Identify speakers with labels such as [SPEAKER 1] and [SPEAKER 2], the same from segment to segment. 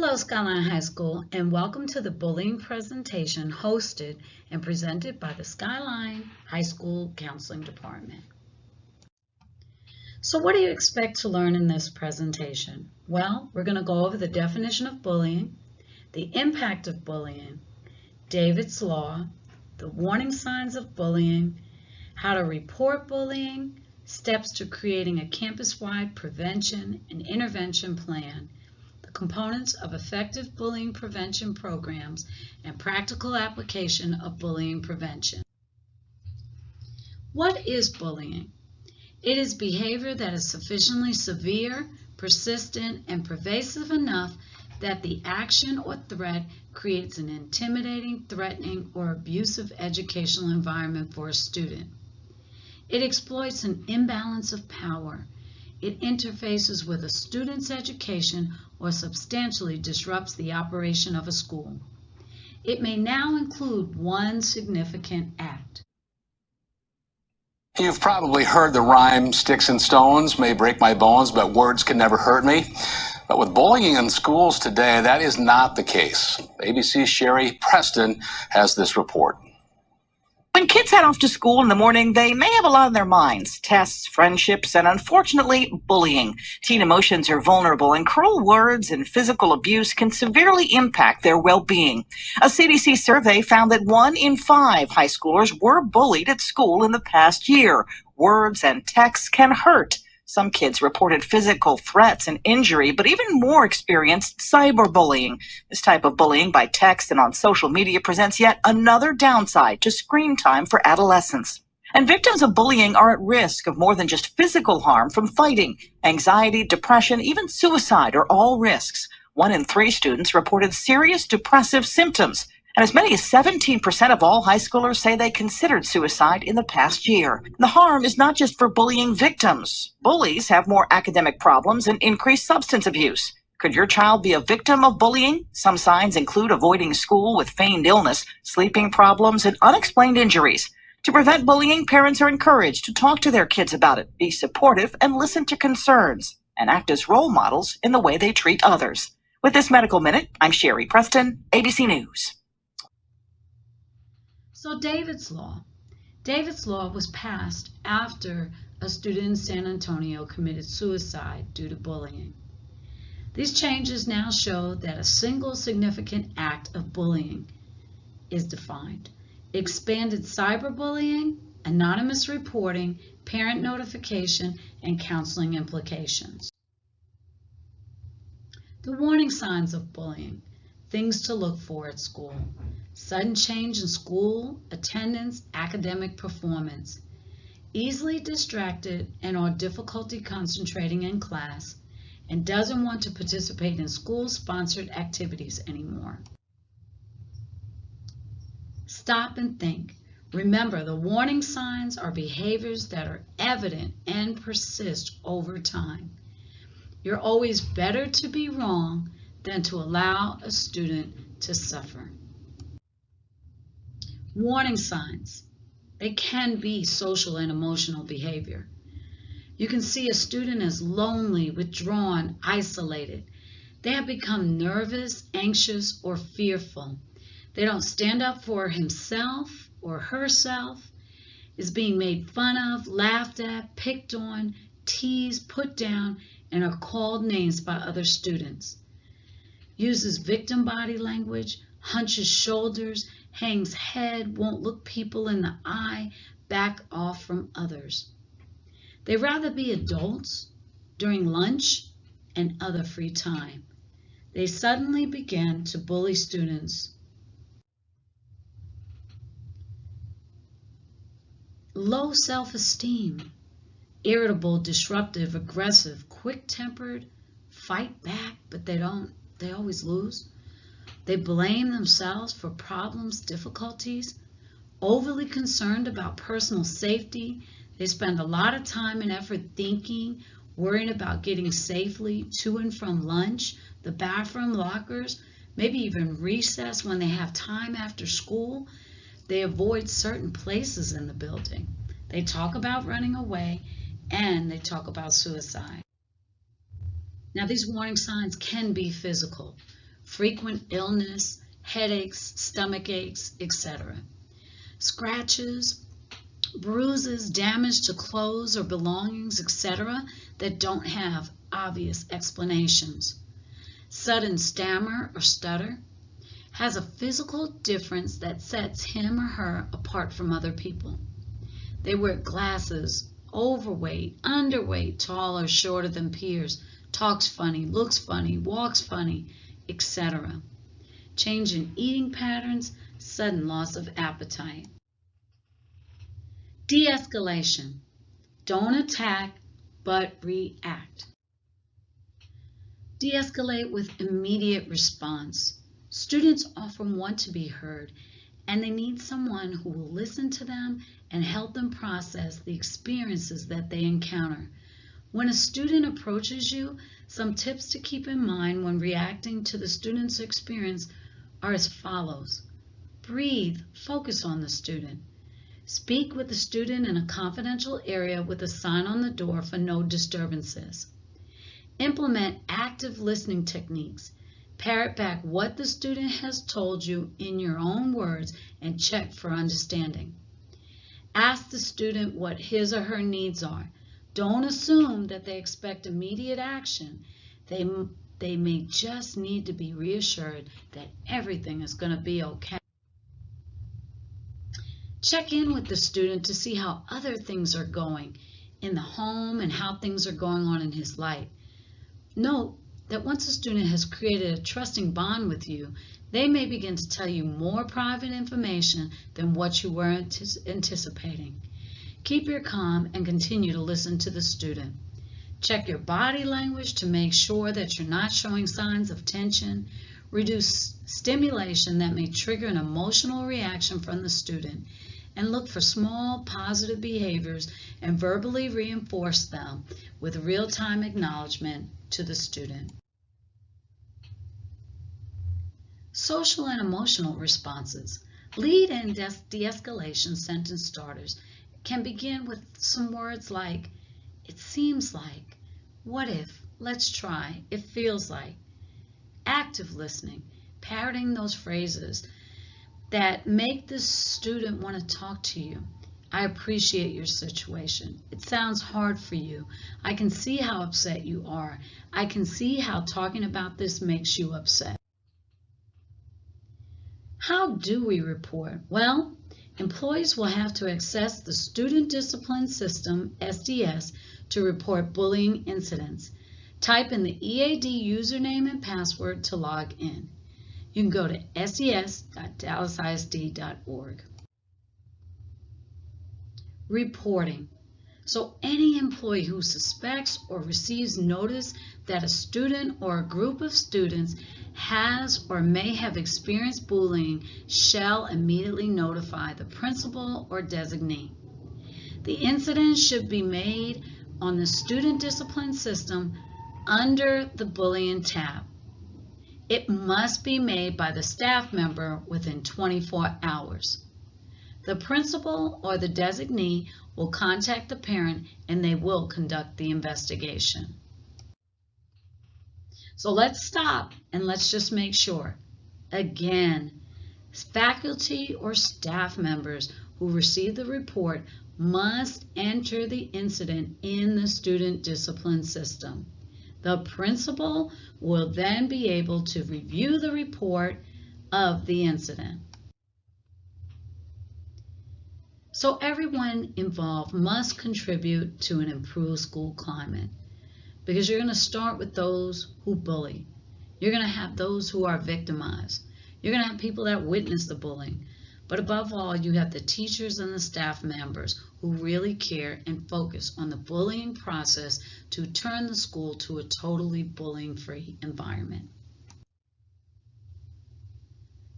[SPEAKER 1] Hello, Skyline High School, and welcome to the bullying presentation hosted and presented by the Skyline High School Counseling Department. So what do you expect to learn in this presentation? Well, we're going to go over the definition of bullying, the impact of bullying, David's Law, the warning signs of bullying, how to report bullying, steps to creating a campus-wide prevention and intervention plan, components of effective bullying prevention programs, and practical application of bullying prevention. What is bullying? It is behavior that is sufficiently severe, persistent, and pervasive enough that the action or threat creates an intimidating, threatening, or abusive educational environment for a student. It exploits an imbalance of power. It interfaces with a student's education or substantially disrupts the operation of a school. It may now include one significant act.
[SPEAKER 2] You've probably heard the rhyme, sticks and stones may break my bones, but words can never hurt me. But with bullying in schools today, that is not the case. ABC's Sherry Preston has this report.
[SPEAKER 3] When kids head off to school in the morning, they may have a lot on their minds: tests, friendships, and unfortunately, bullying. Teen emotions are vulnerable, and cruel words and physical abuse can severely impact their well-being. A CDC survey found that 1 in 5 high schoolers were bullied at school in the past year. Words and texts can hurt. Some kids reported physical threats and injury, but even more experienced cyberbullying. This type of bullying by text and on social media presents yet another downside to screen time for adolescents. And victims of bullying are at risk of more than just physical harm from fighting. Anxiety, depression, even suicide are all risks. 1 in 3 students reported serious depressive symptoms. And as many as 17% of all high schoolers say they considered suicide in the past year. The harm is not just for bullying victims. Bullies have more academic problems and increased substance abuse. Could your child be a victim of bullying? Some signs include avoiding school with feigned illness, sleeping problems, and unexplained injuries. To prevent bullying, parents are encouraged to talk to their kids about it, be supportive, and listen to concerns, and act as role models in the way they treat others. With this Medical Minute, I'm Sherry Preston, ABC News.
[SPEAKER 1] So David's Law. David's Law was passed after a student in San Antonio committed suicide due to bullying. These changes now show that a single significant act of bullying is defined. Expanded cyberbullying, anonymous reporting, parent notification, and counseling implications. The warning signs of bullying. Things to look for at school. Sudden change in school attendance, academic performance. Easily distracted and/or difficulty concentrating in class, and doesn't want to participate in school-sponsored activities anymore. Stop and think. Remember, the warning signs are behaviors that are evident and persist over time. You're always better to be wrong than to allow a student to suffer. Warning signs. They can be social and emotional behavior. You can see a student as lonely, withdrawn, isolated. They have become nervous, anxious, or fearful. They don't stand up for himself or herself, is being made fun of, laughed at, picked on, teased, put down, and are called names by other students. Uses victim body language, hunches shoulders, hangs head, won't look people in the eye, back off from others. They rather be adults during lunch and other free time. They suddenly begin to bully students. Low self-esteem, irritable, disruptive, aggressive, quick-tempered, fight back, but they always lose. They blame themselves for problems, difficulties, overly concerned about personal safety. They spend a lot of time and effort thinking, worrying about getting safely to and from lunch, the bathroom, lockers, maybe even recess when they have time after school. They avoid certain places in the building. They talk about running away, and they talk about suicide. Now, these warning signs can be physical. frequent illness, headaches, stomach aches, etc. Scratches, bruises, damage to clothes or belongings, etc. that don't have obvious explanations. Sudden stammer or stutter has a physical difference that sets him or her apart from other people. They wear glasses, overweight, underweight, tall or shorter than peers, talks funny, looks funny, walks funny, etc. Change in eating patterns, sudden loss of appetite. De-escalation. Don't attack, but react. De-escalate with immediate response. Students often want to be heard, and they need someone who will listen to them and help them process the experiences that they encounter. When a student approaches you, some tips to keep in mind when reacting to the student's experience are as follows. Breathe, focus on the student. Speak with the student in a confidential area with a sign on the door for no disturbances. Implement active listening techniques. Parrot back what the student has told you in your own words and check for understanding. Ask the student what his or her needs are. Don't assume that they expect immediate action. They may just need to be reassured that everything is going to be okay. Check in with the student to see how other things are going in the home and how things are going on in his life. Note that once a student has created a trusting bond with you, they may begin to tell you more private information than what you were anticipating. Keep your calm and continue to listen to the student. Check your body language to make sure that you're not showing signs of tension. Reduce stimulation that may trigger an emotional reaction from the student, and look for small positive behaviors and verbally reinforce them with real-time acknowledgement to the student. Social and emotional responses. Lead and de-escalation sentence starters can begin with some words like, it seems like, what if, let's try, it feels like. Active listening, parroting those phrases that make the student want to talk to you. I appreciate your situation. It sounds hard for you. I can see how upset you are. I can see how talking about this makes you upset. How do we report? Well, employees will have to access the Student Discipline System, SDS, to report bullying incidents. Type in the EAD username and password to log in. You can go to ses.dallasisd.org. Reporting. So any employee who suspects or receives notice that a student or a group of students has or may have experienced bullying shall immediately notify the principal or designee. The incident should be made on the Student Discipline System under the Bullying tab. It must be made by the staff member within 24 hours. The principal or the designee will contact the parent and they will conduct the investigation. So let's stop and let's just make sure. Again, faculty or staff members who receive the report must enter the incident in the Student Discipline System. The principal will then be able to review the report of the incident. So everyone involved must contribute to an improved school climate, because you're going to start with those who bully. You're going to have those who are victimized. You're going to have people that witness the bullying. But above all, you have the teachers and the staff members who really care and focus on the bullying process to turn the school to a totally bullying-free environment.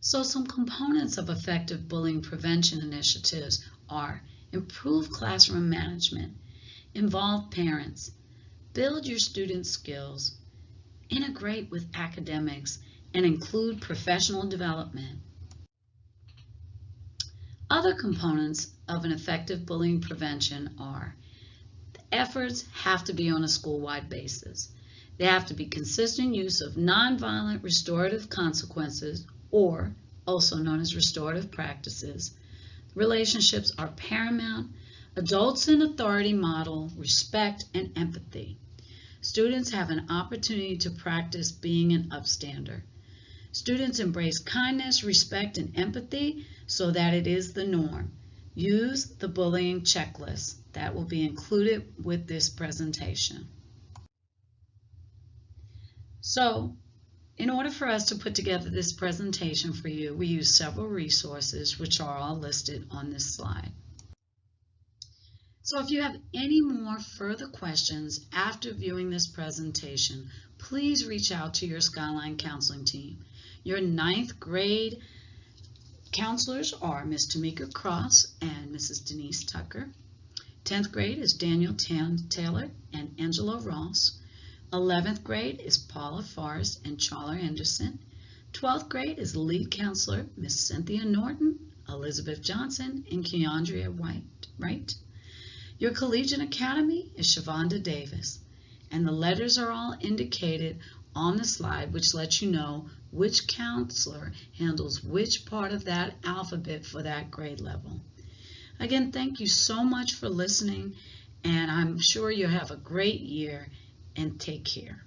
[SPEAKER 1] So some components of effective bullying prevention initiatives are improve classroom management, involve parents, build your students' skills, integrate with academics, and include professional development. Other components of an effective bullying prevention are the efforts have to be on a school-wide basis. They have to be consistent use of nonviolent restorative consequences, or also known as restorative practices. Relationships are paramount. Adults in authority model respect and empathy. Students have an opportunity to practice being an upstander. Students embrace kindness, respect, and empathy so that it is the norm. Use the bullying checklist that will be included with this presentation. So, in order for us to put together this presentation for you, we use several resources which are all listed on this slide. So if you have any more further questions after viewing this presentation, please reach out to your Skyline Counseling team. Your 9th grade counselors are Ms. Tamika Cross and Mrs. Denise Tucker. 10th grade is Daniel Taylor and Angela Ross. 11th grade is Paula Forrest and Charla Anderson. 12th grade is lead counselor Miss Cynthia Norton, Elizabeth Johnson, and Keandria Wright. Your collegiate academy is Shavonda Davis, and the letters are all indicated on the slide, which lets you know which counselor handles which part of that alphabet for that grade level. Again, thank you so much for listening, and I'm sure you'll have a great year, and take care.